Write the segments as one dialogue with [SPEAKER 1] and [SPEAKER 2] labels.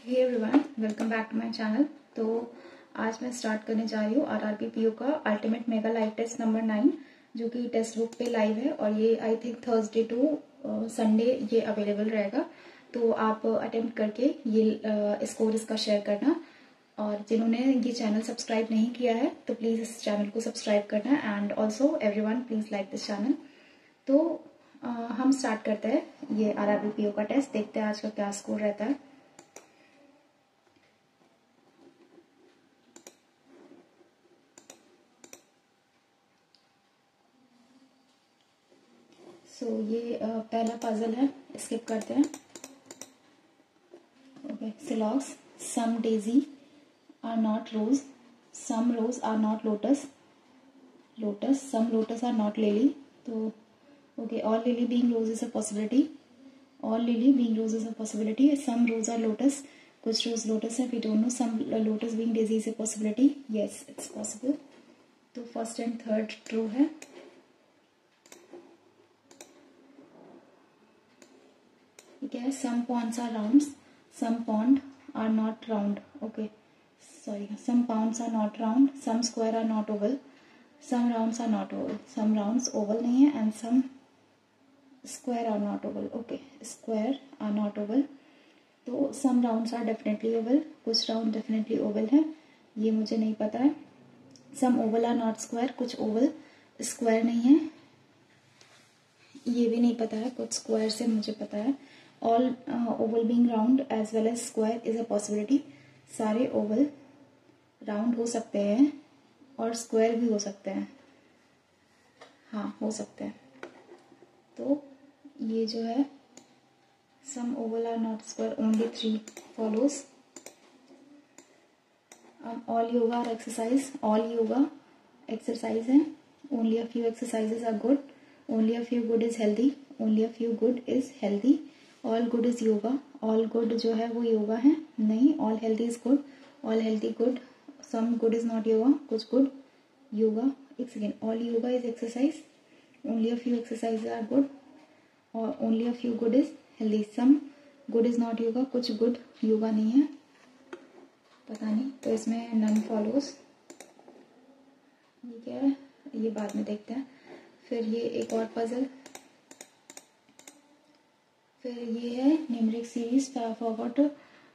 [SPEAKER 1] Hey everyone, welcome back to my channel. तो आज मैं स्टार्ट करने जा रही हूँ आरआरबी पीओ का ultimate mega live test number 9, जो कि टेक्स्ट बुक पे लाइव है और ये I think Thursday to Sunday ये अवेलेबल रहेगा। तो आप अटेम्प्ट करके ये स्कोर इसका शेयर करना, और जिन्होंने ये चैनल सब्सक्राइब नहीं किया है तो प्लीज़ इस चैनल को सब्सक्राइब करना, and also everyone please like this channel. तो हम स्टार्ट करते हैं ये आरआरबी पीओ का टेस्ट। देखते हैं आज का क्या स्कोर रहता है। ये पहला पजल है, स्किप करते हैं। ओके, सिलॉक्स, some daisy are not rose, some rose are not lotus, some lotus are not lily. तो okay, all lily being rose is a possibility, all lily being rose is a possibility, some rose are lotus, कुछ rose lotus है, we don't know, some lotus being daisy is a possibility, yes it's possible. तो first and third true है। ठीक है, some ponds are rounds, some pond are not round, okay sorry, some pounds are not round, some square are not oval, some rounds are not oval, some rounds oval नहीं है, and some square are not oval, okay square are not oval. तो some rounds are definitely oval, कुछ round definitely oval है, ये मुझे नहीं पता है। Some oval are not square, कुछ ओवल स्क्वायर नहीं है, ये भी नहीं पता है, कुछ स्क्वायर से मुझे पता है। All oval being round as well as square is a possibility, सारे ओवल राउंड हो सकते हैं और स्क्वायर भी हो सकते हैं, हाँ हो सकते हैं। तो ये जो है some oval are not square, only 3 follows. All yoga are exercise, all yoga exercise है, only a few exercises are good, only a few good is healthy, only a few good is healthy, all good is yoga, all good जो है वो योगा है नहीं, all healthy is good, all healthy good, some good is not yoga, कुछ good yoga। एक second, all yoga is exercise, only a few exercises are good, और only a few good is healthy, some good is not yoga, कुछ good yoga नहीं है, पता नहीं। तो इसमें none follows, ये क्या है ये बाद में देखते हैं। फिर ये एक और पजल, फिर ये है न्यूमेरिक सीरीज फॉरवर्ड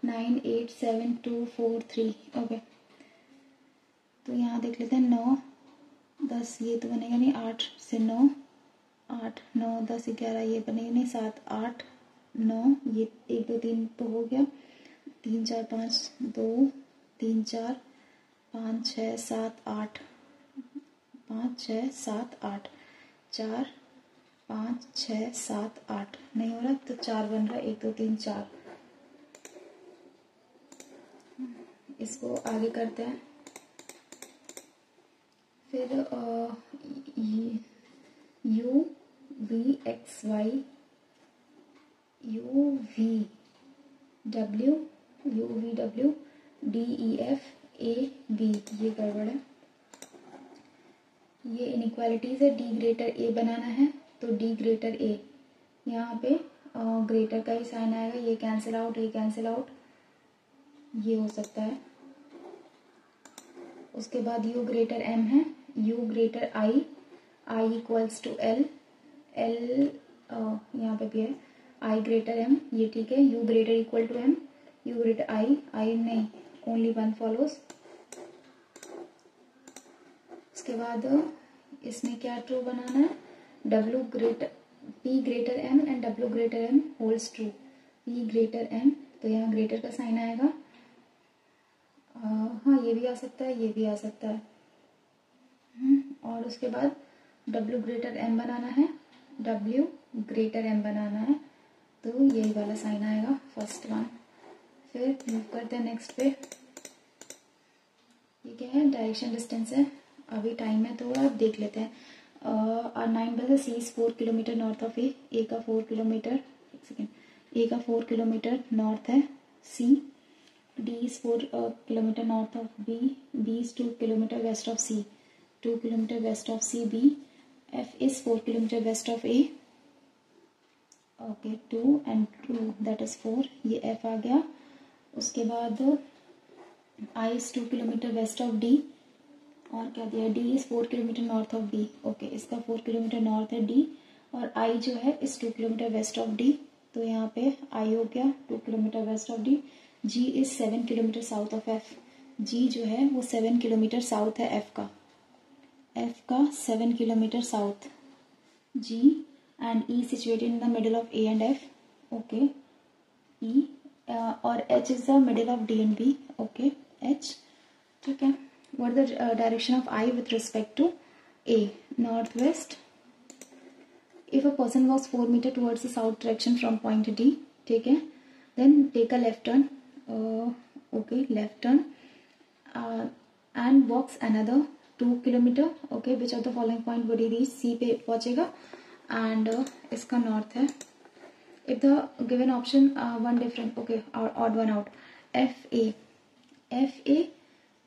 [SPEAKER 1] 9 8 7 2 4 3, ओके। तो यहाँ देख लेते हैं 9 10, ये तो बनेगा नहीं, 8 से 9 8 9 10 11, ये बनेगा नहीं, 7 8 9, ये 1 2 3 तो हो गया, 3 4 5 2 3 4 5 6 7 8 5 6 7 8 4 5 6 7 8 नहीं हो रहा, तो 4 बन रहा, 1 2 3 4। इसको आगे करते हैं। फिर U V X Y, U V W D E F A B, ये गड़बड़ है, ये इनइक्वालिटीज है। डी ग्रेटर ए बनाना है तो डी ग्रेटर ए, यहाँ पे ग्रेटर का ही साइन आएगा, ये कैंसिल आउट, ये कैंसिल आउट, ये हो सकता है। उसके बाद यू ग्रेटर एम है, U greater I, I equals to L, L यहाँ पे भी है, आई ग्रेटर एम, ये ठीक है। U greater equal to M, U greater I, I नहीं, ओनली 1 फॉलोज। उसके बाद इसमें क्या ट्रू बनाना है, W greater P greater M and W greater M holds true, P greater M, तो यहाँ ग्रेटर का साइन आएगा, हाँ ये भी आ सकता है, ये भी आ सकता है। और उसके बाद डब्ल्यू ग्रेटर एम बनाना है, डब्ल्यू ग्रेटर एम बनाना है, तो यही वाला साइन आएगा, फर्स्ट वन। फिर मूव करते हैं नेक्स्ट पे। ये क्या है, डायरेक्शन डिस्टेंस है, अभी टाइम है तो आप देख लेते हैं। 9 बजे, सी इज 4 किलोमीटर नॉर्थ ऑफ ए का 4 किलोमीटर, एक सेकेंड, ए का 4 किलोमीटर नॉर्थ है C, D is 4 kilometre north of B is 2 kilometre west of C, 2 kilometre west of C B, F is 4 kilometre west of A, okay 2 and 2 that is 4, ये F आ गया। उसके बाद I is 2 kilometre west of D, और क्या दिया, D is 4 kilometre north of B। Okay, इसका 4 kilometre north है D, और I जो है इस 2 किलोमीटर वेस्ट ऑफ D, तो यहाँ पे I हो गया 2 kilometre west of D। G is 7 kilometre south of F, G जो है वो 7 किलोमीटर साउथ है F का 7 kilometre south G, and E situated in the middle of A and F। Okay, E, और H is the middle of D and B। Okay, H, ठीक है। What the direction of I with respect to A, north west. If a person walks 4 meters towards the south direction from point D, ठीक है, then take a left turn, okay, left turn, and walks another 2 kilometer, okay, which of the following point would he reach? C पे पहुंचेगा, and इसका north है। If the given option one different, okay, or odd one out, FA,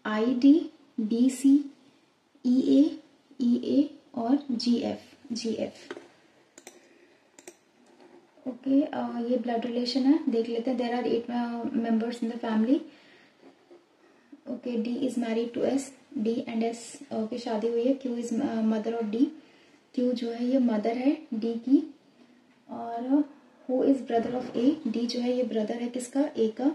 [SPEAKER 1] ID, BC, EA और GF। Okay, ये blood relation है, देख लेते हैं। There are 8 members in the family. Okay, D is married to S, D and S, okay, शादी हुई है। Q is mother of D, Q जो है ये मदर है D की। और who is brother of A, D जो है ये ब्रदर है किसका, A का।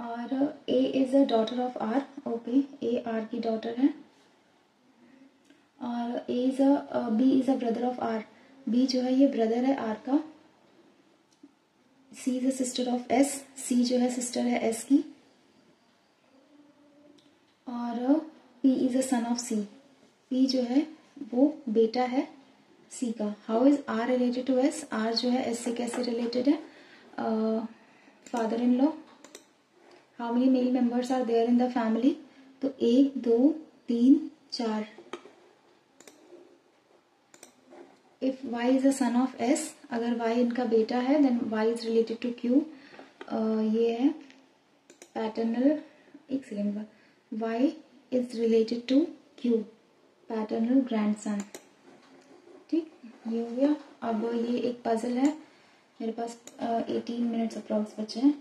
[SPEAKER 1] और A is a daughter of R, okay, A R की डॉटर है। और B is a brother of R, B जो है ये ब्रदर है R का। C is a sister of S, C जो है सिस्टर है S की। और P is a son of C, P जो है वो बेटा है C का। How is R related to S, R जो है S से कैसे रिलेटेड है, father in law. How many male members are there in the family, तो 1 2 3 4। If Y is a son of S, अगर Y इनका बेटा है, then Y is related to Q। ये है पैटर्नल, एक सेकेंड बाद, Y is related to Q, paternal grandson. ठीक, ये हो गया। अब ये एक पजल है, मेरे पास 18 मिनट्स अप्रॉक्स बचे हैं।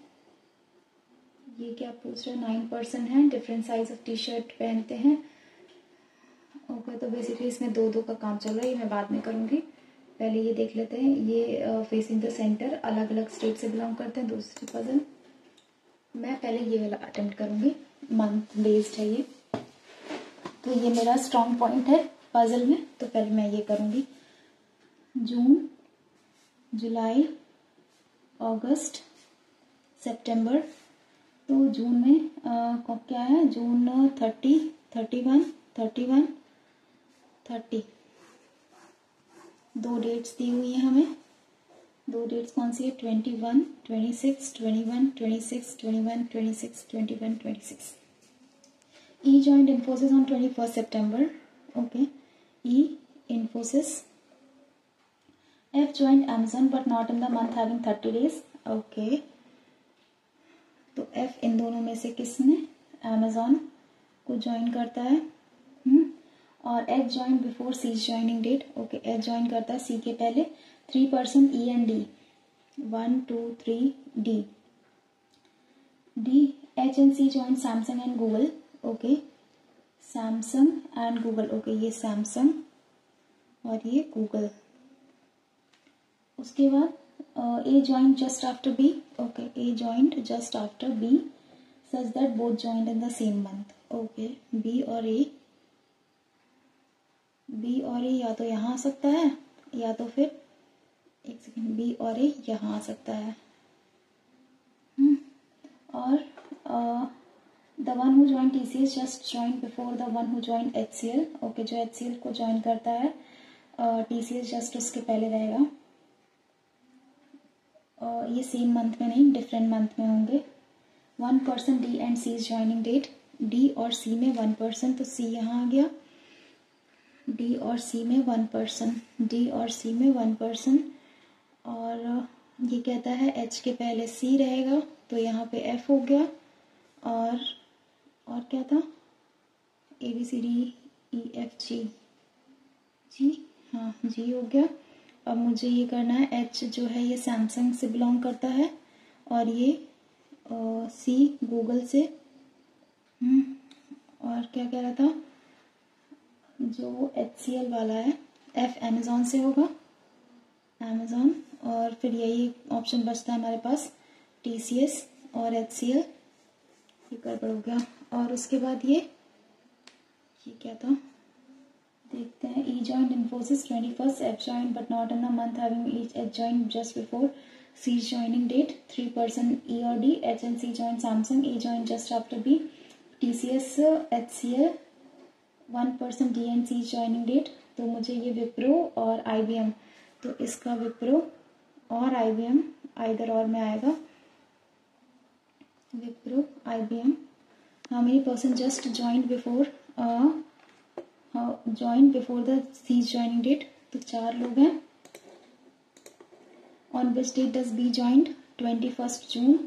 [SPEAKER 1] ये क्या पूछ रहा है, 9% है, different size of T shirt पहनते हैं। ओके, तो बेसिकली इसमें 2-2 का काम चल रहा है, ये मैं बाद में करूँगी। पहले ये देख लेते हैं। ये फेसिंग द सेंटर, अलग अलग स्टेट से बिलोंग करते हैं। दूसरी पजल मैं पहले ये वाला अटेम्प्ट करूँगी, मंथ बेस्ड है ये, तो ये मेरा स्ट्रॉन्ग पॉइंट है पजल में, तो पहले मैं ये करूँगी। जून, जुलाई, अगस्त, सितंबर। तो जून में क्या है, जून 30, 31, 31, 30, 2 डेट्स दी हुई है हमें। 2 डेट्स कौन सी है, 21, 26, 21, 26, 21, 26, 21, 26। E joined Infosys on 21st September. Okay, E Infosys. F joined Amazon but not in the month having 30 days. Okay, तो F इन दोनों में से किसने, Amazon को ज्वाइन करता है। और H join before C joining date. Okay, H join करता है C के पहले। 3 person E and D, 1 2 3 D, H and C join Samsung and Google. Okay, Samsung and Google. Okay, ये सैमसंग और ये गूगल। उसके बाद A joined just after B. Okay, A joined just after B such that both joined in the same month. Okay, B और A या तो यहाँ आ सकता है या तो फिर एक सेकेंड, B और A यहाँ आ सकता है। और the one who joined TCS just joined before the one who joined HCL. Okay, जो HCL को ज्वाइन करता है TCS जस्ट उसके पहले रहेगा। ये सेम मंथ में नहीं, डिफरेंट मंथ में होंगे। 1 person D and C is joining date. D और C में 1 पर्सन, तो C यहाँ आ गया। D और C में 1 पर्सन, D और C में 1 पर्सन। और ये कहता है H के पहले C रहेगा, तो यहाँ पे F हो गया। और क्या था, ABCDEFG, जी हाँ, G हो गया। अब मुझे ये करना है, H जो है ये सैमसंग से बिलोंग करता है और ये सी गूगल से, और क्या कह रहा था, जो HCL वाला है, F अमेज़ॉन से होगा, अमेज़ॉन, और फिर यही ऑप्शन बचता है हमारे पास TCS और HCL, ये गड़बड़ हो गया। और उसके बाद ये क्या था, देखते हैं। E joined Infosys 21st, F joined but not in the month, having each H joined just before C's joining date, 3% E or D. H and C joined Samsung, E joined just after B. TCS HCL 1% D and C joining date। तो मुझे ये विप्रो और IBM, तो इसका विप्रो और IBM either और में आएगा, Wipro IBM। How many person just joined before the C's joining date? तो 4 लोग हैं। On which date does B joined? 21st June.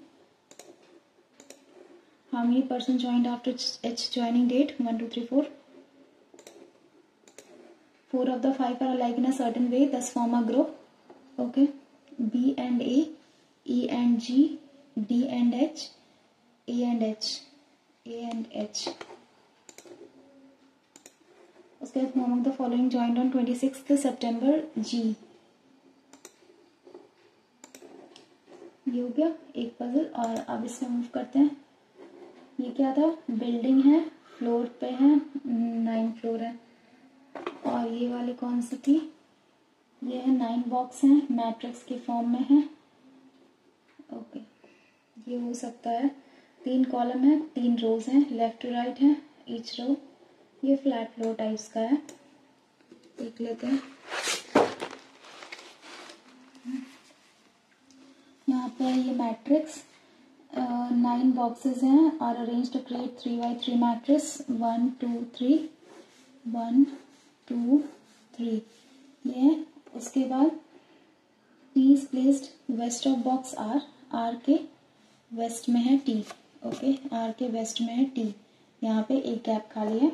[SPEAKER 1] How many person joined after H joining date? 1, 2, 3, 4. 4 of the 5 are alike in a certain way, thus form a group. Okay. B and A, E and G, D and H, A and H, A and H. उसके बाद among the following joined on 26th September, G। ये हो गया एक puzzle. और अब इसमें move करते हैं। ये क्या था, बिल्डिंग है, फ्लोर पे है, 9 फ्लोर है। और ये वाली कौन सी थी, ये है 9 बॉक्स हैं, मैट्रिक्स के फॉर्म में है। ओके, ये हो सकता है 3 कॉलम है, 3 रोज हैं, लेफ्ट टू राइट है ईच रो। ये फ्लैट फ्लोर टाइप्स का है, देख लेते हैं। यहाँ पे ये मैट्रिक्स 9 बॉक्सेस हैं और arrange to create 3x3 matrix 1 2 3 1 2 3 ये। उसके बाद T is placed west of box R के वेस्ट में है T। ओके, R के वेस्ट में है T, यहाँ पे एक गैप खाली है।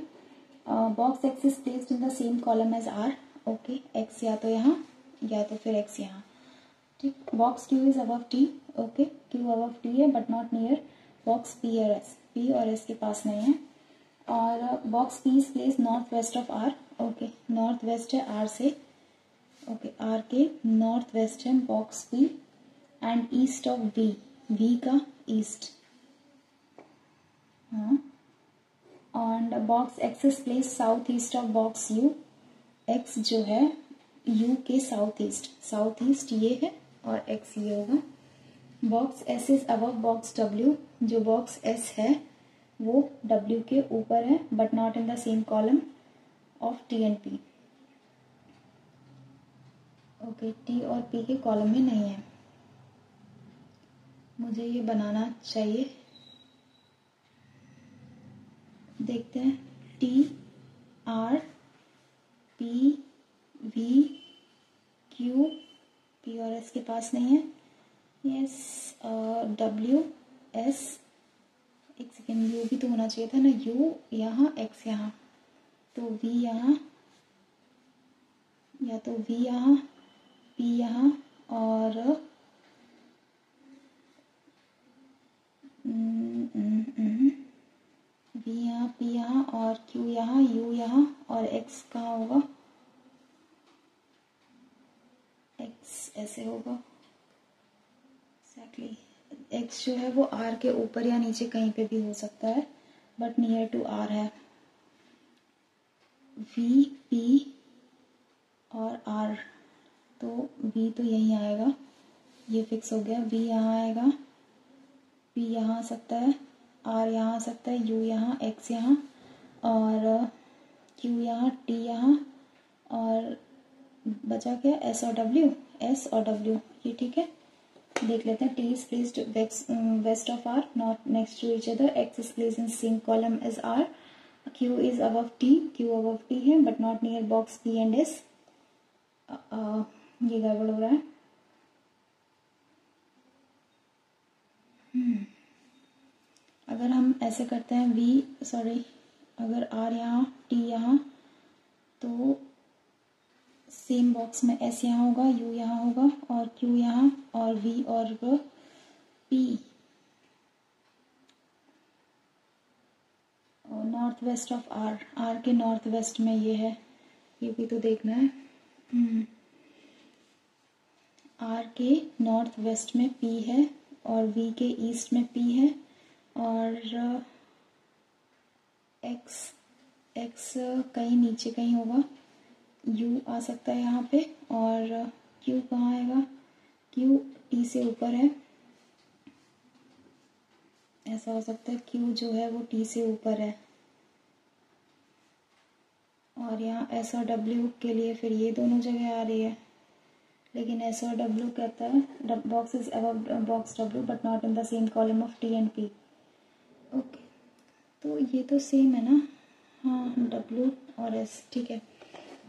[SPEAKER 1] Box X is placed in the same column as R। Okay, X या तो यहाँ या तो फिर X यहाँ, ठीक। Box Q is above T। Okay, Q above T है but not near box P और S, P और S के पास नहीं है। और box P is place north west of R। Okay, north west है R से। ओके, R के नॉर्थ वेस्ट है box P and east of V, V का ईस्ट। हाँ, और box X is place south east of box U। X जो है U के साउथ ईस्ट ये है और X ये होगा। Box S is above box W, जो बॉक्स S है वो W के ऊपर है but not in the same column of T and P। Okay, T और P के कॉलम में नहीं है। मुझे ये बनाना चाहिए, देखते हैं। T R P V Q, P और S के पास नहीं है। यस, W S, एक सेकेंड, U भी तो होना चाहिए था ना, U यहाँ X यहाँ, तो V यहाँ, या तो V यहाँ P यहाँ और V यहाँ P यहाँ और Q यहाँ, U यहाँ और X कहाँ होगा, X ऐसे होगा एक्जैक्टली। X जो है वो R के ऊपर या नीचे कहीं पे भी हो सकता है बट नियर टू R है। V P और R, तो V तो यहीं आएगा, ये फिक्स हो गया। V यहाँ आएगा, P यहाँ आ सकता है, R यहाँ आ सकता है, U यहाँ, X यहाँ और Q यहाँ, T यहाँ और बचा क्या, S और W, S और W, ये ठीक है। देख लेते हैं। T is placed west of R, not next to each other. X is placed in same column as R. Q is above T, Q above T है but not near box P and S। ये गड़बड़ हो रहा है। अगर हम ऐसे करते हैं अगर R यहाँ T यहाँ, तो सेम बॉक्स में S यहाँ होगा, U यहाँ होगा और Q यहाँ और V और P north west of R, R के नॉर्थ वेस्ट में ये है, ये भी तो देखना है। आर के नॉर्थ वेस्ट में पी है और वी के ईस्ट में पी है और एक्स कहीं नीचे कहीं होगा, यू आ सकता है यहाँ पे और क्यू कहाँ आएगा, क्यू टी से ऊपर है, ऐसा हो सकता है क्यू जो है वो टी से ऊपर है। और यहाँ एस और डब्ल्यू के लिए फिर ये दोनों जगह आ रही है, लेकिन एस और डब्ल्यू कहता है box is above box W but not in the same column of T and P. Okay, तो ये तो सेम है ना, हाँ डब्ल्यू और एस, ठीक है।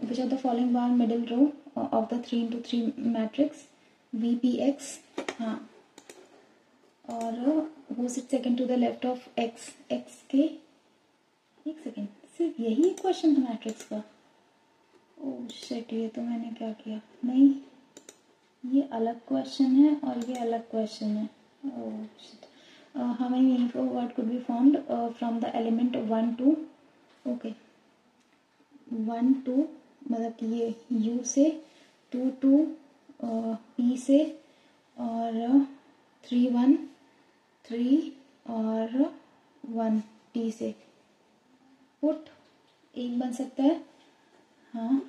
[SPEAKER 1] Which of the following bar middle row of the 3x3 matrix V P X, हाँ, और who sit second to the left of X, X के, एक सेकेंड, सिर्फ यही क्वेश्चन था मैट्रिक्स का। ओह शिट, ये तो मैंने क्या किया, नहीं ये अलग क्वेश्चन है और ये अलग क्वेश्चन है। ओह शिट, हमें यहीं पर what could be found from the element 1 2, okay 1 2 मतलब कि ये u से 2 2 p से और 3 1 3 और 1 t से, पुट एक बन सकता है, हाँ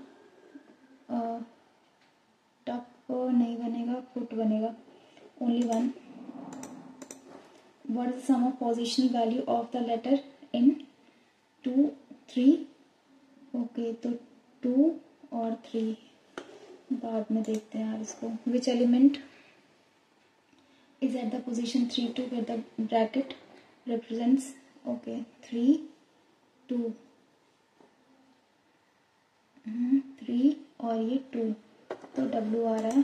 [SPEAKER 1] टप नहीं बनेगा, पुट बनेगा, only one. What is the sum of positional value of the letter in 2 3, okay तो 2 और 3 बाद में देखते हैं यार इसको। Which element is at the position 3 2 where the bracket represents, okay 3 2 3 और ये 2, तो W आ रहा है,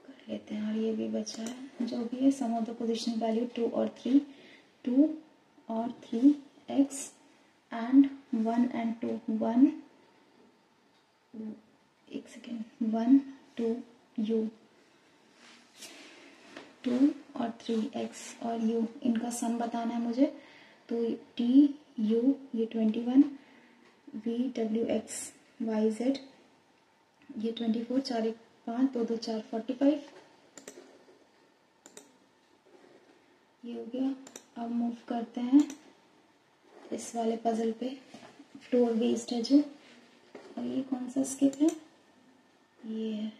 [SPEAKER 1] कर लेते हैं। और ये भी बचा है जो भी है, सम ऑफ द पोजिशन वैल्यू 2 और 3, 2 और 3 x and 1 and 2, 1 एक सेकेंड 1 2 u 2 और 3x और u, इनका सम बताना है मुझे, तो t u ये 21, v w x y z ये 24, 4 1 5 2 2 4 45, ये हो गया। अब मूव करते हैं इस वाले पजल पे, फ्लोर बेस्ड है जो, और ये कौन सा स्किप है, ये है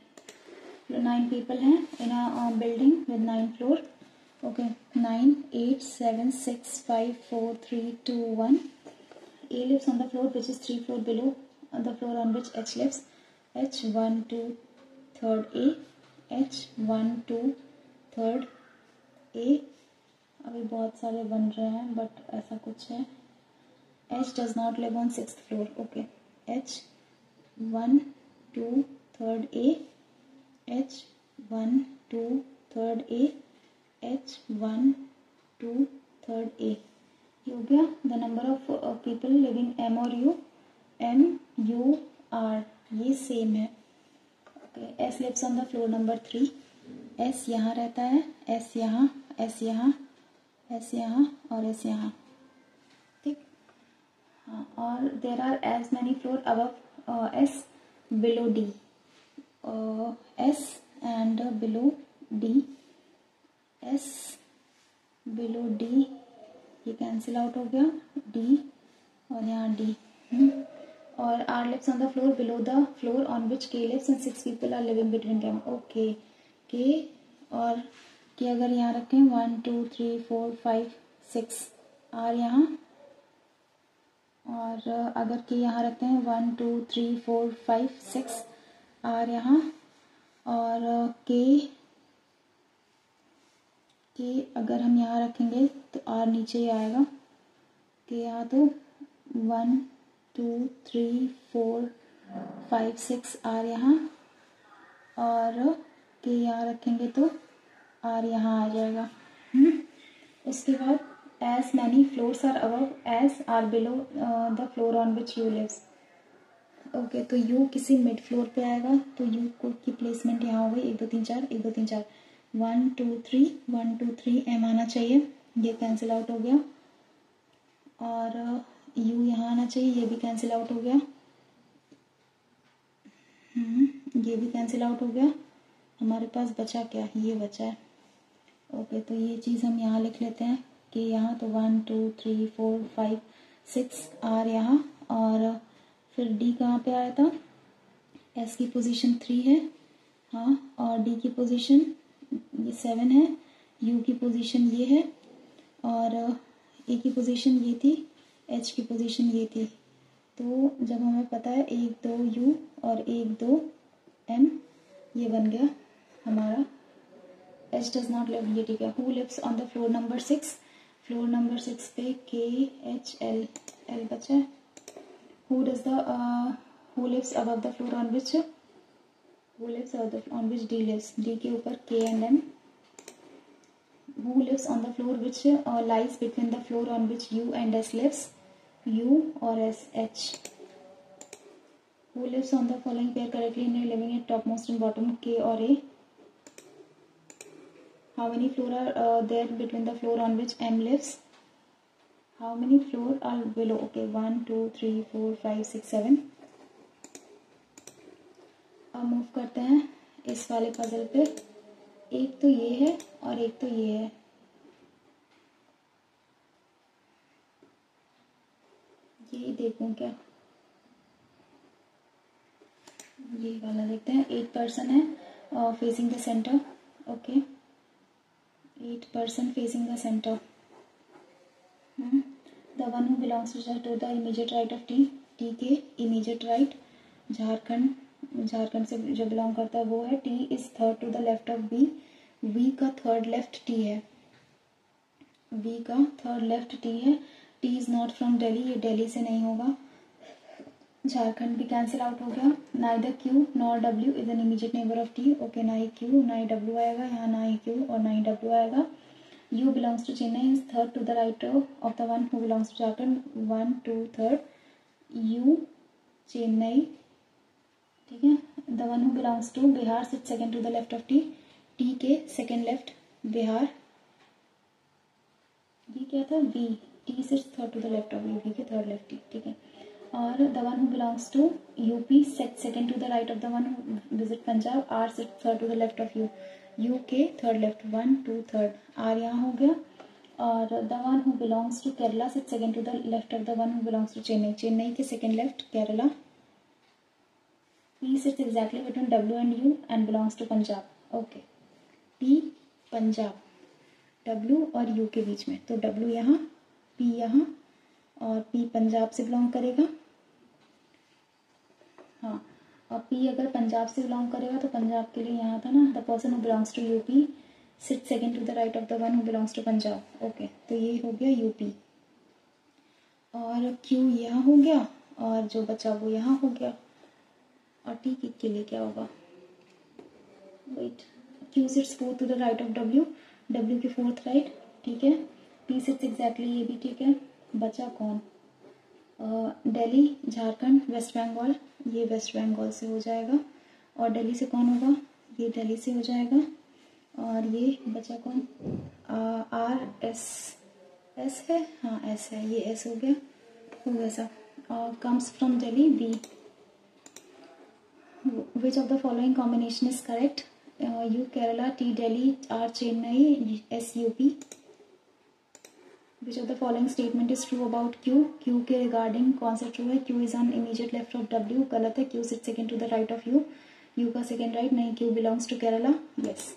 [SPEAKER 1] 9 people हैं in a building with 9 floor, okay 9 8 7 6 5 4 3 2 1, A lives on the floor which is 3 floor below the floor on which H lives, H 1 2 3rd A, H 1 2 3rd A, अभी बहुत सारे बन रहे हैं बट ऐसा कुछ है। H does not live on 6th floor, okay H 1 2 3rd A, H 1 2 3rd A, H 1 2 3rd A, ये हो गया। The number of people living M और U, M U R ये सेम है, okay S lives on the floor number 3, S यहाँ रहता है, S यहाँ, S यहाँ, S यहाँ और S यहाँ, ठीक हाँ। और there are as many floor above S below D, S and below D, S below D ये कैंसिल आउट हो गया, D और यहाँ D, और R lives on the floor below the floor on which K lives and 6 people are living between them, okay K और K अगर यहाँ रखें 1 2 3 4 5 6 R यहाँ, और अगर K यहाँ रखते हैं 1 2 3 4 5 6 R यहाँ, और के अगर हम यहाँ रखेंगे तो R नीचे ही आएगा, के यहाँ तो 1 2 3 4 5 6 R यहाँ, और के यहाँ रखेंगे तो R यहाँ आ जाएगा। उसके बाद as many floors are above as are below the floor on which U lives, okay तो U किसी मिड फ्लोर पे आएगा, तो U को की प्लेसमेंट यहाँ हो गई 1 2 3 4 1 2 3 4 1 2 3 1 2 3 M आना चाहिए, ये कैंसिल आउट हो गया, और यू यहाँ आना चाहिए, ये भी कैंसिल आउट हो गया, ये भी कैंसिल आउट हो गया। हमारे पास बचा क्या, ये बचा है। ओके, तो ये चीज़ हम यहाँ लिख लेते हैं कि यहाँ तो 1 2 3 4 5 6 आर यहाँ, और फिर डी कहाँ पे आया था, एस की पोजीशन 3 है, हाँ, और डी की पोजीशन ये 7 है, यू की पोजीशन ये है, और ए की पोजीशन ये थी, एच की पोजीशन ये थी। तो जब हमें पता है 1 2 यू और 1 2 एम, ये बन गया हमारा एच डज नॉट लिव, ये ठीक है। Who lives on the floor number 6, floor number 6 पे के एच एल, एल बचा है। Who does the who lives above the floor on which, who lives on which D lives, D के ऊपर K and M. Who lives on the floor which lies between the floor on which U and S lives, U और S, H. Who lives on the following pair correctly in a living at topmost and bottom, K or A? How many floor are there between the floor on which M lives? How many floor are below? Okay, 1 2 3 4 5 6 7. अब move करते हैं इस वाले puzzle पे। एक तो ये है और एक तो ये है। ये देखूं क्या, ये वाला देखते हैं। 8 पर्सन है facing the centre. Okay, 8 person facing the centre. The one who belongs to the immediate right of T, T के इमीडिएट राइट झारखंड से जो बिलोंग करता है वो है। T is third to the left of B, V का third left T है, V का थर्ड लेफ्ट टी है। T is not from Delhi, ये दिल्ली से नहीं होगा। झारखंड भी कैंसिल आउट हो गया। Neither Q nor W is an immediate neighbour of T. Okay, ना ही क्यू ना ही डब्ल्यू आएगा यहाँ, ना ही क्यू और ना ही डब्ल्यू आएगा। U belongs to Chennai, is third to the right of the one who belongs to Jharkhand, 1 2 3rd, U Chennai, ठीक है। The one who belongs to Bihar sit second to the left of T, T के second left Bihar. ये क्या था, V, T sits third to the left of U, V के third left T, ठीक है। और the one who belongs to UP sit second to the right of the one who visit Punjab, R sit third to the left of U, U के third left, 1 2 3rd, R यहाँ हो गया। और the one who belongs to Kerala sit second to the left of the one who belongs to Chennai, Chennai के second left Kerala. P sits exactly between W and U and belongs to Punjab. Okay, P Punjab, W और you के बीच में, तो W यहाँ, P यहाँ, और P Punjab से belong करेगा। हाँ, और पी अगर पंजाब से बिलोंग करेगा तो पंजाब के लिए यहाँ था ना, the person who belongs to UP sit second to the right of the one who belongs to Punjab. Okay, तो ये हो गया यूपी, और क्यू यहाँ हो गया, और जो बचा वो यहाँ हो गया। और टी के लिए क्या होगा, wait, Q sits fourth to the right of W, W के फोर्थ राइट, ठीक है। पी सिट्स एग्जैक्टली, ये भी ठीक है। बचा कौन, दिल्ली, झारखंड, वेस्ट बंगाल, ये वेस्ट बंगाल से हो जाएगा। और दिल्ली से कौन होगा, ये दिल्ली से हो जाएगा। और ये बचा कौन, आर एस, एस है, हाँ एस है, ये एस हो गया सब। Comes from Delhi, B. Which of the following combination is correct, U Kerala, T Delhi, R Chennai, S UP. Which of the following statement is true about Q? Q के रिगार्डिंग कौन सा ट्रू है, Q is on immediate left of W, गलत है, Q sits second to the right of U, U का second right नहीं, Q belongs to Kerala, yes.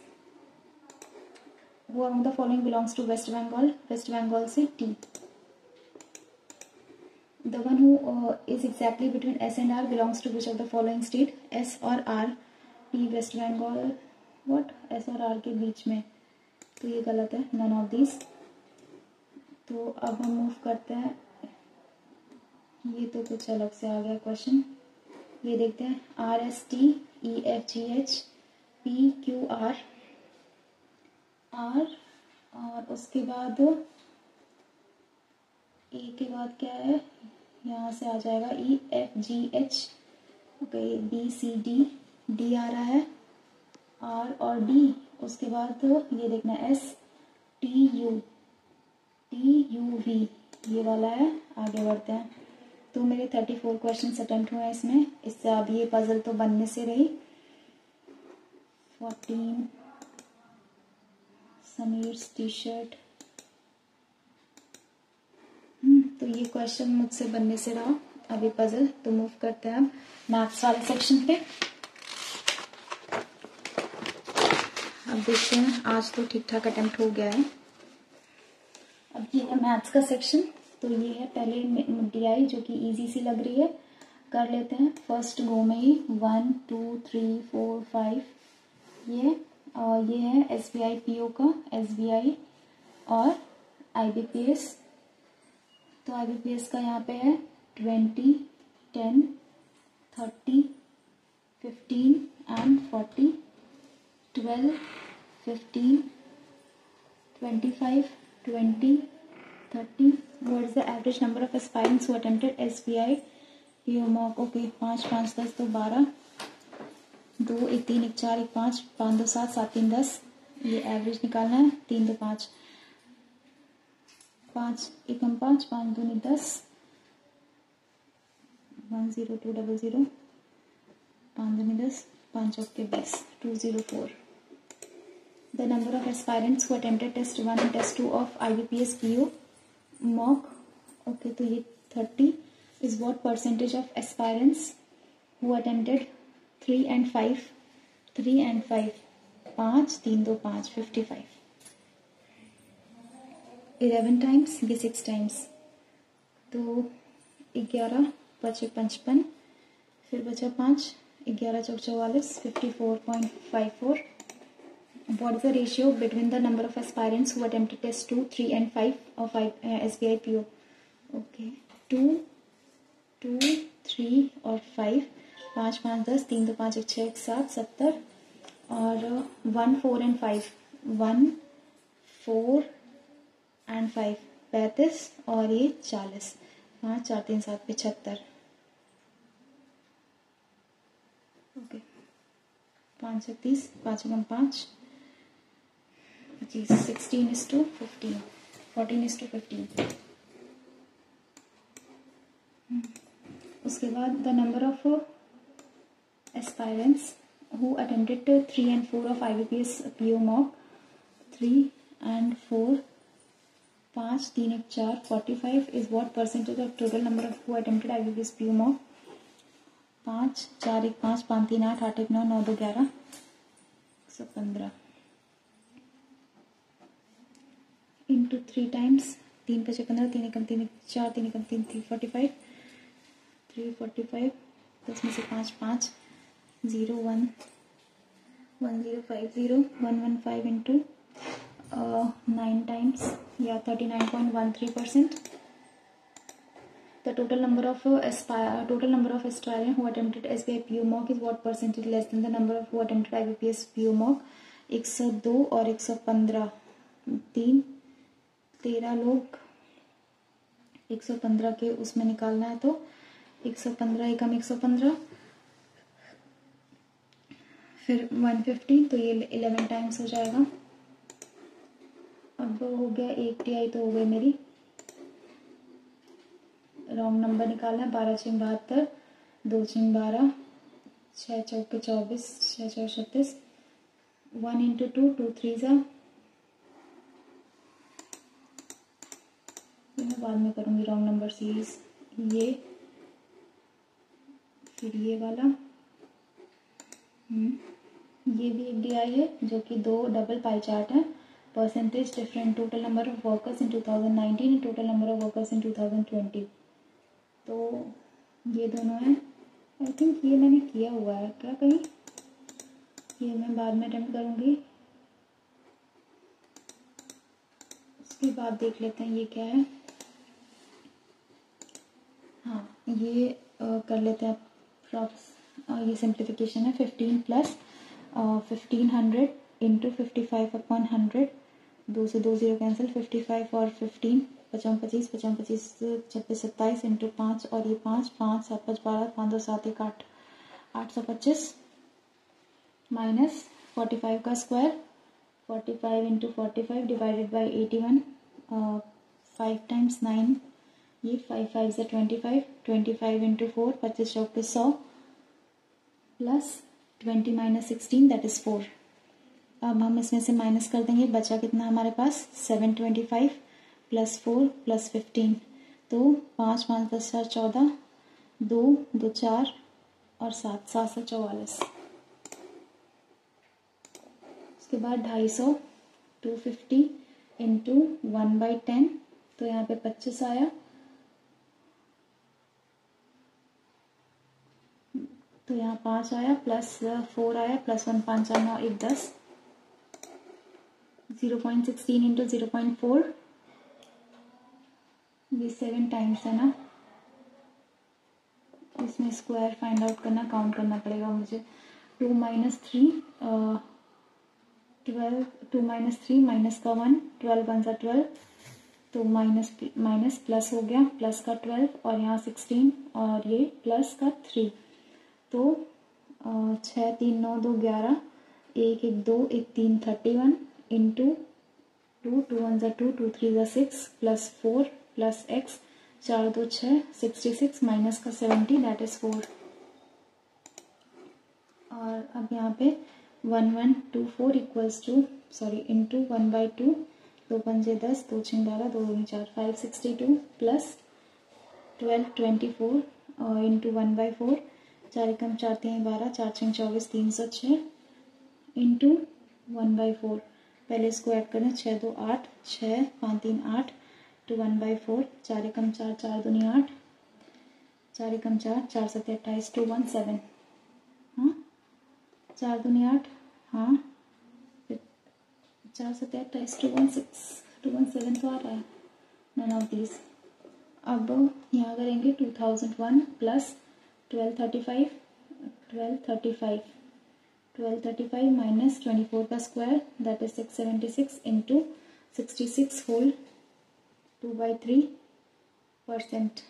[SPEAKER 1] Who among the following belongs to West Bengal? West Bengal से T. The one who is exactly between S and R belongs to which of the following state? S और R, T West Bengal, what, S और R के बीच में, तो ये गलत है, none of these। तो अब हम मूव करते हैं, ये तो कुछ अलग से आ गया क्वेश्चन, ये देखते हैं। R S T E F G H P Q R, R, और उसके बाद ए के बाद क्या है, यहाँ से आ जाएगा E F G H, okay, B C D, D आ रहा है, आर और डी, उसके बाद ये देखना S T U, T U V, ये वाला है। आगे बढ़ते हैं। तो मेरे 34 क्वेश्चन अटेम्प्ट हुए हैं इसमें। इससे अब ये पजल तो बनने से रही। 14 समीर्स टी शर्ट। तो ये क्वेश्चन मुझसे बनने से रहा अभी पजल। तो मूव करते हैं अब मैथ्स वाले सेक्शन पे। अब देखते हैं, आज तो ठीक ठाक अटेम्प्ट हो गया है। अब ये है मैथ्स का सेक्शन। तो ये है पहले DI जो कि इजी सी लग रही है, कर लेते हैं फर्स्ट गो में ही। 1 2 3 4 5 ये है SBI PO का, SBI और IBPS। तो IBPS का यहाँ पे है 20 10 30 15 and 40 12 15 25 20 30। What is the average number of aspirants who attempted SBI PO mock? Okay 5 5 10 तो 12, 2 1 3 1 4 1 5 5 2 7 7 3 10। ये एवरेज निकालना है। 3 2 5 5 1 5 5 2 10 1 0 2 0 0 5 2 10 5 चौके 20 204। The number of aspirants who attempted test 1 and test 2 of IBPS PO mock, okay, तो ये 30 is what percentage of aspirants who attempted 3 and 5 5 3 2 5 55 11 times, ये 6 times। तो 11 बचे 55, फिर बचा 5, 11 चौक 44 54.54। What is the ratio between the number of aspirants who attempted test 2, 3 and 5 of SBI PO? Okay, 2, 3 और 5, 5 5 10 3 2 5 1 6 1 7 70 और 1 4 and 5 1 4 and 5 35 और ये 40। 5 4 3 7 75। ओके 5 30 5 5 16:15 14:15। उसके बाद the number of aspirants who attempted 3 and 4 of IBPS PO mock 3 and 4 5 3 1 4 45 is what percentage of total number of who attempted IBPS PO mock? 5 4 1 5 5 3 8 8 1 9 9 2 11 115 into 3 times 3 5 15 3 1 3 4 3 1 3 3 45 345 10 में से 5 5 0 1 1 0 5 0 1 1 5 into 9 times या 39.13%। The total number of aspirants who attempted SBI PO mock is what percentage less than the number of who attempted IBPS PO mock? 102 और 115 13 लोग 115 के उसमें निकालना है। तो 115 एकम 115 फिर 150 तो ये 11 टाइम्स हो जाएगा। अब हो गया 1 TI तो हो गई मेरी। रॉन्ग नंबर निकालना है। 12 6 72 2 6 12 6 चौके 24 6 4 36 1 इंटू 2 2 3 जा। मैं बाद में करूँगी रॉन्ग नंबर सीरीज। ये फिर ये वाला ये भी एक DI है जो कि 2 डबल पाई चार्ट है। Percentage different total number of workers in 2019 and total number of workers in 2020। तो ये दोनों हैं। आई थिंक ये मैंने किया हुआ है क्या कहीं, ये मैं बाद में अटेम्प्ट करूँगी। उसके बाद देख लेते हैं ये क्या है। हाँ ये कर लेते हैं प्रॉप्स। ये सिंप्लीफिकेशन है। 15 प्लस 1500 इंटू 55 अपॉन 100। 2 से 2 0 कैंसिल। 55 और 15 55 25 55 25 26 27 इंटू 5 और ये 5 5 7 5 12 5 2 7 1 8 825 माइनस 45 का square 45 into 45 divided by 81 5 times 9 ये 5 5 से 25, 25 इंटू 4, 25 चौक पे 100 प्लस 20 माइनस 16 दैट इज 4। अब हम इसमें से माइनस कर देंगे, बचा कितना हमारे पास 725 प्लस 4 प्लस 15, तो 5 5 10 4 14, 2 2 4 और 7 7 से 44। उसके बाद 250 250 इंटू 1/10, तो यहाँ पे 25 आया, तो यहाँ 5 आया प्लस 4 आया प्लस 1 5 4 9 1 10, 0.16 इंटू 0.4, ये 7 टाइम्स है ना, इसमें स्क्वायर फाइंड आउट करना, काउंट करना पड़ेगा मुझे। 2 माइनस 3 12, 2 माइनस 3 माइनस का 1, 12 बन सा 12, तो माइनस माइनस प्लस हो गया, प्लस का 12 और यहाँ 16 और ये प्लस का 3, तो 6 3 9 2 11, 1 1 2 1 3 31 into 2 2 1 2 2 3 6 plus 4 plus x 4 2 6 66 minus का 70 दैट इज 4। और अब यहाँ पे 1124 इक्वल्स टू इंटू 1/2, 2 पंजे 10, 2 6 12, 2 2 4 562 प्लस 1224 और इंटू 1/4, 4 एकम 4 3 12, 4 6 24 306 इंटू 1/4, पहले इसको ऐड करें, 6 2 8, 6 5 3 8 टू 1/4, 4 एकम 4 4 दूनी 8, 4 एकम 4 4 7 28 217, हाँ 4 दूनी 8, हाँ 4 7 28 217 तो आ रहा है, नन ऑफ दीज। अब यहाँ करेंगे 2001 प्लस 1235 माइनस 24 का square that is 676 into 66 whole 2/3%,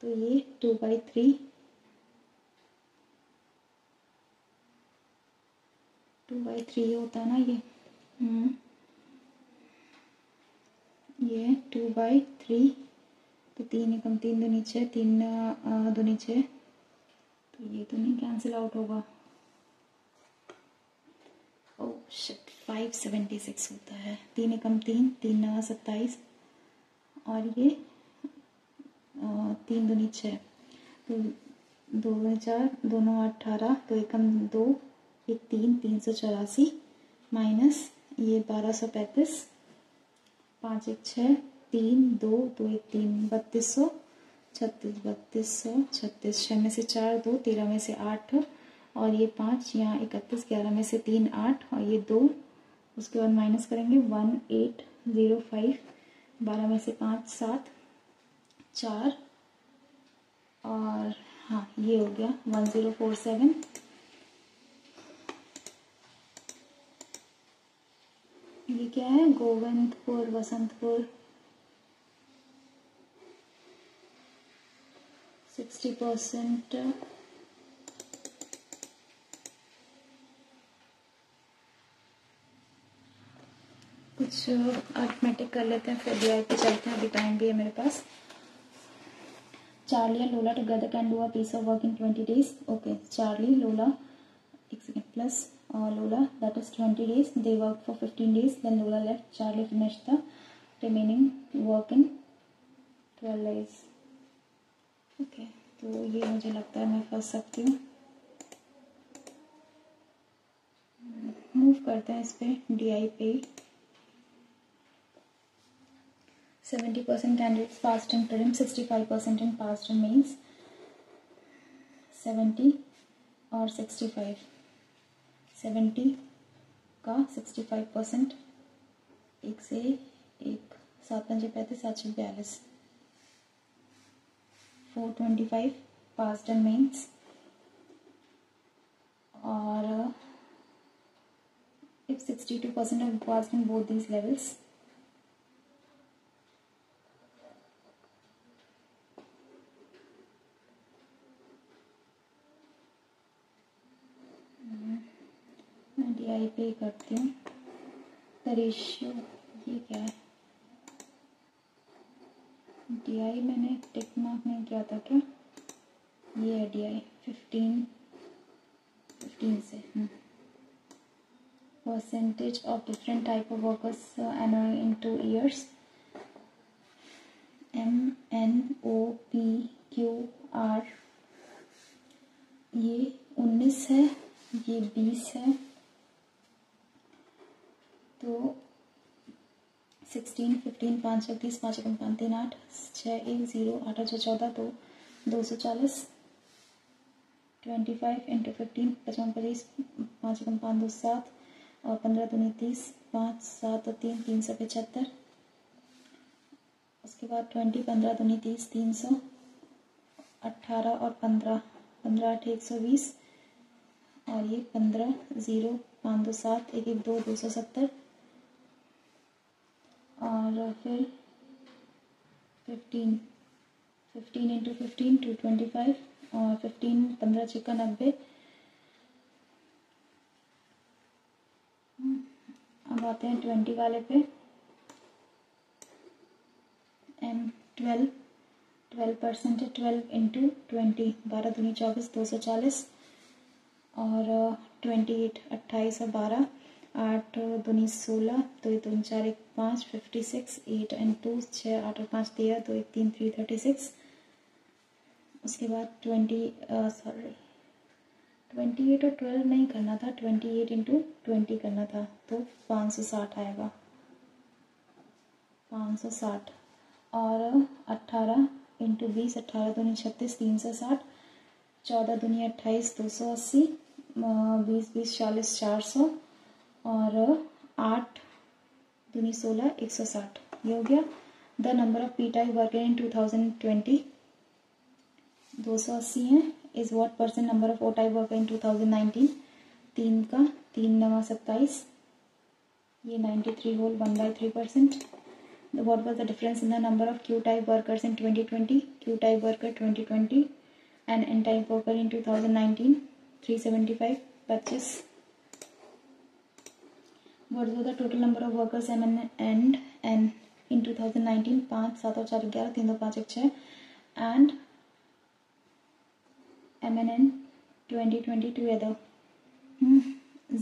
[SPEAKER 1] तो ये 2/3 होता है ना ये 2/3, तो 3 एकम 3 दूनी 6, 3 दूनी 6, तो ये तो नहीं कैंसिल आउट होगा, ओह शिट 576 होता है, 3 एकम 3 3 9 27 और ये 3 दूनी 6, तो 2 4 2 9 18, 2 एकम 2 1 3 384 माइनस ये 1235, 5 1 6 3 2 2 1 3 3236 6 में से 4 2, 13 में से 8 और ये 5, यहाँ 31, 11 में से 3 8 और ये 2, उसके बाद माइनस करेंगे 1805, 12 में से 5 7 4 और हाँ ये हो गया 1047। ये क्या है, गोविंदपुर बसंतपुर 60%, कुछ अर्थमेटिक कर लेते हैं, फिर DI पे चलते हैं, अभी टाइम भी है मेरे पास। Charlie and Lola together can do a piece of work in 20 days. Okay, Charlie, Lola, plus Lola, that is 20 days. They worked for 15 days. Then Lola left. Charlie finished the remaining work in 12 days. Okay, तो ये मुझे लगता है मैं फंस सकती हूँ। Move करते हैं इस पे DI पे। 70% candidates passed in prelim, 65% in passed in mains, 70 और 65, 70 का 65%, एक से एक 7 5 35 7 6 42, 425 passed in mains और if 62% have passed in both these levels, DI पे करती हूँ। द रेशियो ये क्या है, DI मैंने टिक मार्क नहीं किया था क्या? ये है DI 15 से percentage of different type of workers annually in 2 years. MNOPQR ये 19 है, ये 20 है, तो 16, 15, 5 31, 5 1 5 3 8 6 1 0 8 6 14 तो 240 25 इंटू 15 55 25 5 1 5 2 7 और 15 दूनी 30 5 7 और 3 375। उसके बाद 20 15 दूनी 30 300 18 और 15 15 8 120 और ये 15 0 5 2 7 1 1 2 270 और फिर 15 इंटू 15 225 और 15 15 6 90। अब आते हैं 20 वाले पे। M12% है, 12 इंटू 20 12 दूनी 24 240 और 28 28 और 12 8 दूनी 16 2 2 4 1 5 56 8 एंड 2 6 8 और 5 13 2 1 3 3 36। उसके बाद 28 और 12 नहीं करना था, 28 इंटू 20 करना था, तो 560 आएगा 560 और 18 इंटू 20 18 दूनी 36 360 14 दूनी 28 280 20 20 40 400 और 8 दूनी 16 160। ये हो गया। The number of P type worker in 2020 280 है। Is what percent number of O type worker in 2019 3 का 3 9 27 ये 93 whole 1/3%। What was the difference in the number of Q type workers in 2020, Q type worker 2020 and N type worker in 2019 375 25। What was the total number of workers M and N in 2019 5 7 और 4 11 3 2 5 1 6 and M and N 2020 together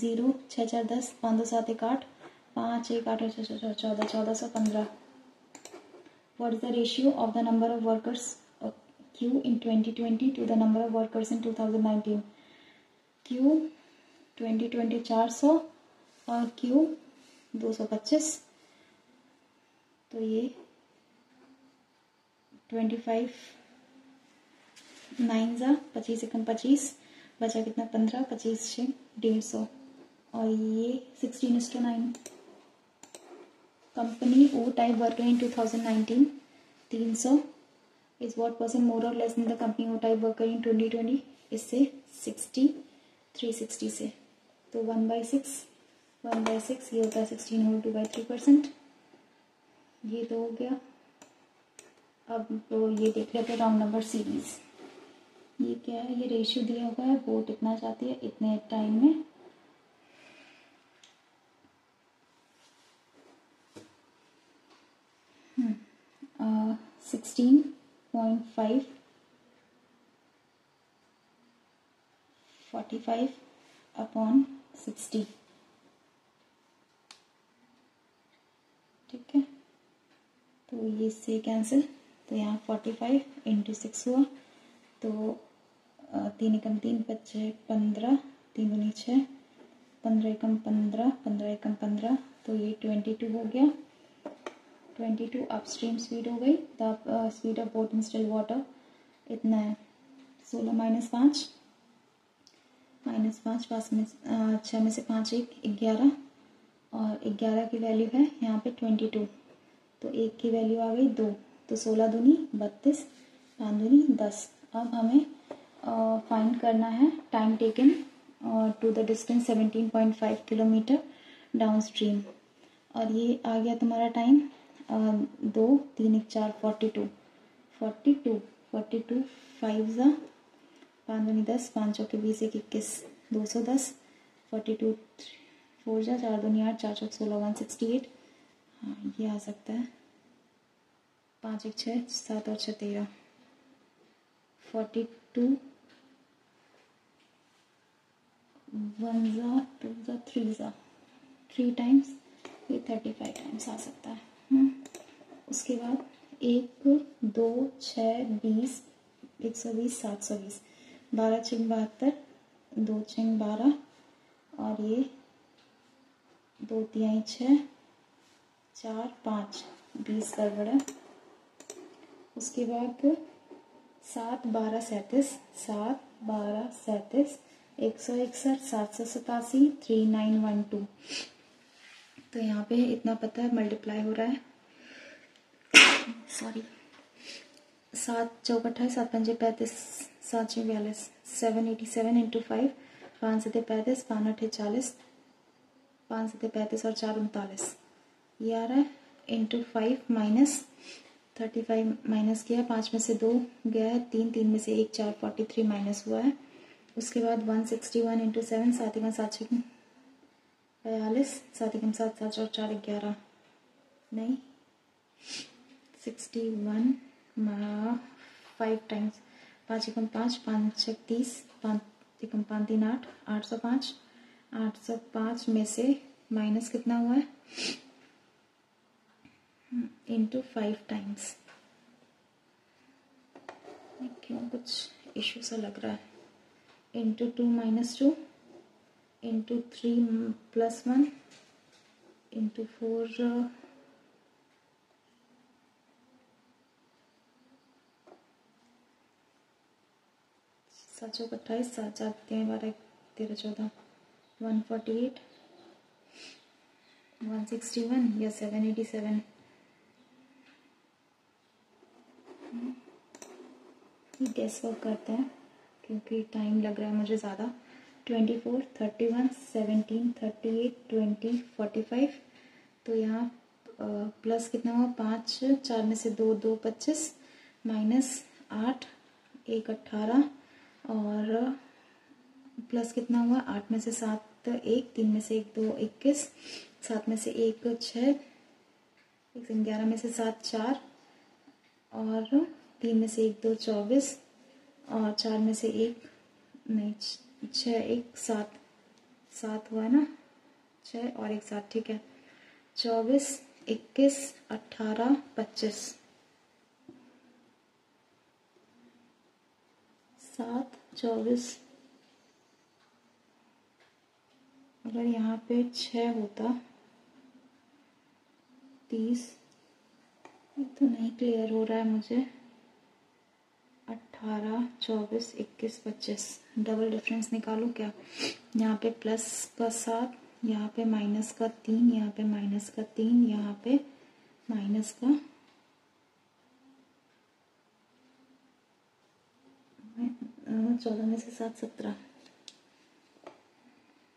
[SPEAKER 1] 0 6 4 10 5 2 7 1 8 5 1 8 6 6 14 1415। What is the ratio of the number of workers Q in 2020 to the number of workers in 2019? Q 2020 400 और Q 225, तो ये 25 9 जा 25 एकम 25 बचा कितना 15 25 6 150 और ये 16:9। Company O type worker in 2019 300 is what percent more or less than the company O type worker in 2020? इससे 60 360 से, तो 1/6 ये होता है 16 होल 2/3%। ये तो हो गया। अब तो ये देख लेते हैं राउंड नंबर सीरीज। ये क्या है? ये रेशियो दिया हुआ है, वो टिकना चाहती है इतने टाइम में। 16.5 45 अपॉन 60, ठीक है। तो ये से कैंसिल, तो यहाँ 45 इंटू 6 हुआ, तो 3 एकम 3 5 15 3 दूनी 6 15 एकम 15 15 एकम 15, तो ये 22 हो गया। 22 अपस्ट्रीम स्पीड हो गई। The speed of boat in still water इतना है 16 -5 5 में 6 में से 5 1 11 और 11 की वैल्यू है यहाँ पे 22, तो 1 की वैल्यू आ गई 2, तो 16 दूनी 32 5 दूनी 10। अब हमें फाइंड करना है time taken to the distance 17.5 kilometre downstream, और ये आ गया तुम्हारा टाइम 2 3 1 4 42 5 जा 5 दूनी 10 5 चौके 20 1 21 210 42 4 जा 4 दूनी 8 4 चौक 16 168। हाँ ये आ सकता है। 5 एक 6, 7 और 6 13, 42, 1 ज़ा 2 ज़ा 3 ज़ा 3 टाइम्स, ये 35 टाइम्स आ सकता है। उसके बाद 1 2 6 20, 120, 720, 12 छिंग 72, 2 छिंग 12 और ये 2 तिहाई 6, 4 5, 20 गड़बड़ है। उसके बाद 7 12 37, 7 12 37, 161, 787, 3912। तो यहाँ पे इतना पता है मल्टीप्लाई हो रहा है, सॉरी, 7 चौक 28, 7 पंजे 35, 7 छः 42, 787 इंटू 5, 5 सत्ते 35, 5 अठे 40, 5 सत्ते 35 और 4 39, ये आ रहा है। इंटू 5 माइनस 35 माइनस किया, 5 में से 2 गया है, 3 3 में से 1 4, 43 माइनस हुआ है। उसके बाद 161 इंटू 7, 7 1 7 6 42, 7 1 7 7 और 4 11, नहीं 61 5 टाइम्स, 5 एकम 5, 5 6 30, 5 एकम 5 3 8, 805, 805 में से माइनस कितना हुआ है, इंटू 5 टाइम्स। क्यों कुछ इशू सा लग रहा है। Into 2 minus 2, into 3 plus 1, into 4 7 चौक 28, 7 4 12 13 14, 148, 161 या 787। गेस वर्क करते हैं क्योंकि टाइम लग रहा है मुझे ज़्यादा। 24, 31, 17, 38, 20, 45। तो यहाँ प्लस कितना हुआ, 5, 4 में से 2 2 25, माइनस 8 1 18 और प्लस कितना हुआ, 8 में से 7 1, 3 में से 1 2 21, 7 में से 1 6, 11 में से 7 4 और 3 में से 1 2 24 और 4 में से 1 नहीं 6 1 7, 7 हुआ ना, 6 और 1 7, ठीक है। 24 21 18 25, 7 24। अगर यहाँ पे 6 होता 30, तो नहीं क्लियर हो रहा है मुझे। 18 24 21 25, डबल डिफरेंस निकालूं क्या? यहाँ पे प्लस का 7, यहाँ पे माइनस का 3, यहाँ पे माइनस का 3, यहाँ पे माइनस का 14 में से 7 17।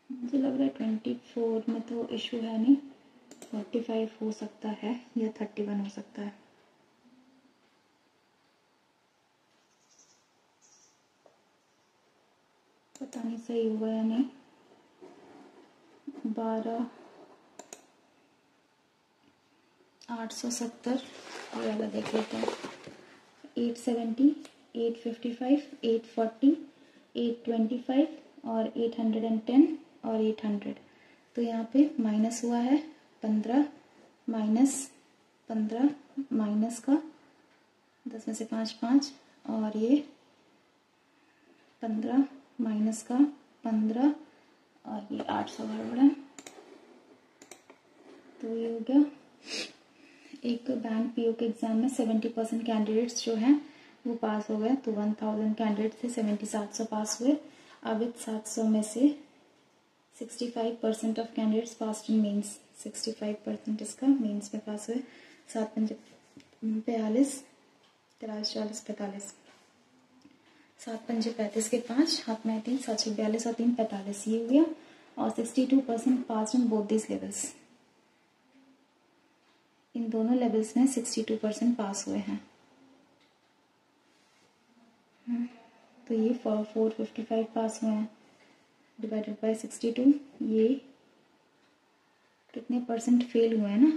[SPEAKER 1] मुझे लग रहा है 24 में तो इशू है नहीं, 45 हो सकता है या 31 हो सकता है। पता नहीं सही हुआ या नहीं। 12 870 ये वाला देख लेते हैं। 870 855 840 825 और 810 और 800। तो यहाँ पे माइनस हुआ है 15 माइनस 15 माइनस का 10 में से 5 5 और ये 15 माइनस का 15 और ये 800 गड़बड़ है। तो ये हो गया। एक बैंक पीओ के एग्जाम में 70% कैंडिडेट्स जो हैं वो पास हो गए। तो 1000 कैंडिडेट थे, 700 पास हुए। अब इस 700 में से 65% of candidates pass in mains, 65% इसका मेंस में पास हुए। 7 पंजे 42, 43 44 45, 7 पंजे 35 के 5, हाथ में 3, 7 6 42 और 3 45, ये हो गया। और 62% पास इन बोथ दिस लेवल्स, इन दोनों लेवल्स में 62% पास हुए हैं। तो ये 455 पास हुए हैं डिवाइडेड बाय 62, ये कितने परसेंट फेल हुए हैं ना।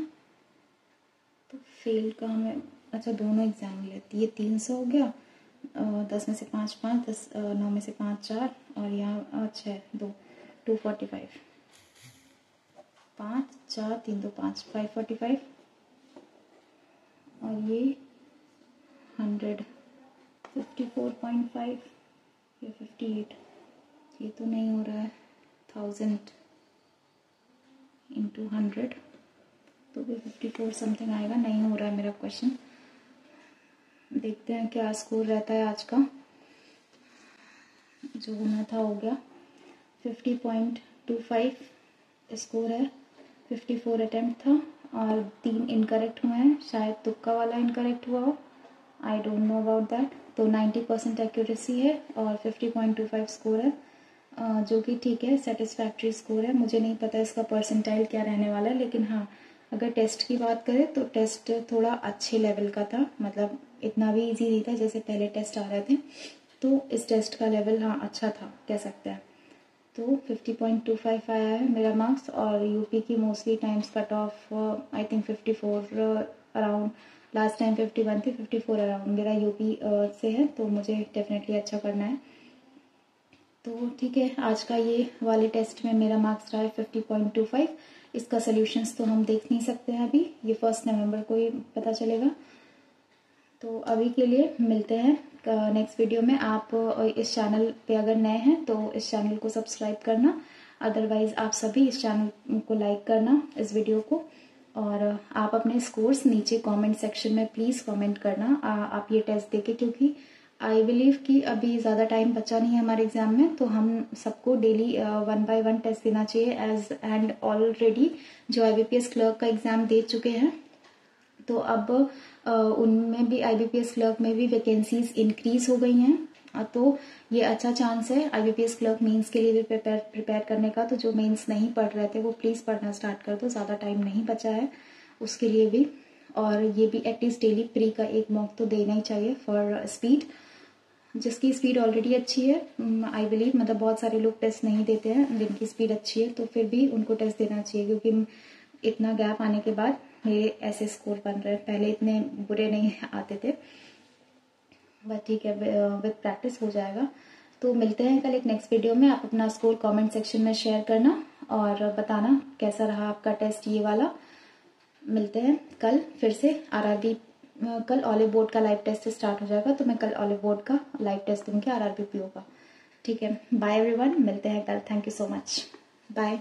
[SPEAKER 1] तो फेल का हमें अच्छा दोनों एग्जाम लेती है, 300 हो गया, 10 में से 5 5, 10 9 में से 5 4, और यहाँ 6 2 245, 5 4 3 2 5 545, और ये 100 54.5 या 58, ये तो नहीं हो रहा है, 1000 इंटू 100 तो भी 54 समथिंग आएगा, नहीं हो रहा है मेरा क्वेश्चन। देखते हैं क्या स्कोर रहता है आज का। जो होना था हो गया, 50.25 स्कोर है, 54 अटेम्प्ट था और 3 इनकरेक्ट हुए हैं, शायद तुक्का वाला इनकरेक्ट हुआ हो, I don't know about that. तो 90% एक्यूरेसी है और 50.25 स्कोर है, जो कि ठीक है, सेटिस्फैक्ट्री स्कोर है। मुझे नहीं पता इसका परसेंटाइल क्या रहने वाला है, लेकिन हाँ अगर टेस्ट की बात करें तो टेस्ट थोड़ा अच्छे लेवल का था, मतलब इतना भी इजी नहीं था जैसे पहले टेस्ट आ रहे थे, तो इस टेस्ट का लेवल हाँ अच्छा था कह सकते हैं। तो 50.25 आया है मेरा मार्क्स, और यूपी की mostly times cut off I think 54 around, last time 51 थी, 54 अराउंड मेरा यूपी से है, तो मुझे डेफिनेटली अच्छा करना है। तो ठीक है, आज का ये वाले टेस्ट में मेरा मार्क्स रहा है 50.25। इसका सॉल्यूशंस तो हम देख नहीं सकते हैं अभी, ये 1 नवंबर को ही पता चलेगा। तो अभी के लिए मिलते हैं नेक्स्ट वीडियो में। आप इस चैनल पे अगर नए हैं तो इस चैनल को सब्सक्राइब करना, अदरवाइज आप सभी इस चैनल को लाइक करना इस वीडियो को, और आप अपने स्कोर्स नीचे कमेंट सेक्शन में प्लीज़ कमेंट करना आप ये टेस्ट देके, क्योंकि आई बिलीव कि अभी ज़्यादा टाइम बचा नहीं है हमारे एग्जाम में, तो हम सबको डेली 1 बाय 1 टेस्ट देना चाहिए एंड ऑलरेडी जो IBPS क्लर्क का एग्ज़ाम दे चुके हैं, तो अब उनमें भी IBPS क्लर्क में भी वैकेंसीज इंक्रीज हो गई हैं, तो ये अच्छा चांस है IBPS क्लर्क मेंस के लिए भी प्रिपेयर करने का। तो जो मेंस नहीं पढ़ रहे थे वो प्लीज़ पढ़ना स्टार्ट कर दो, ज़्यादा टाइम नहीं बचा है उसके लिए भी, और ये भी एटलीस्ट डेली प्री का एक मॉक तो देना ही चाहिए फॉर स्पीड। जिसकी स्पीड ऑलरेडी अच्छी है आई बिलीव, मतलब बहुत सारे लोग टेस्ट नहीं देते हैं जिनकी स्पीड अच्छी है, तो फिर भी उनको टेस्ट देना चाहिए, क्योंकि इतना गैप आने के बाद मेरे ऐसे स्कोर बन रहे हैं, पहले इतने बुरे नहीं आते थे, बट ठीक है विद प्रैक्टिस हो जाएगा। तो मिलते हैं कल एक नेक्स्ट वीडियो में। आप अपना स्कोर कमेंट सेक्शन में शेयर करना और बताना कैसा रहा आपका टेस्ट ये वाला। मिलते हैं कल फिर से RRB, कल ऑलिव बोर्ड का लाइव टेस्ट स्टार्ट हो जाएगा, तो मैं कल ऑलिव बोर्ड का लाइव टेस्ट दूंगी RRB PO का। ठीक है, बाय एवरीवन, मिलते हैं कल। Thank you so much, bye.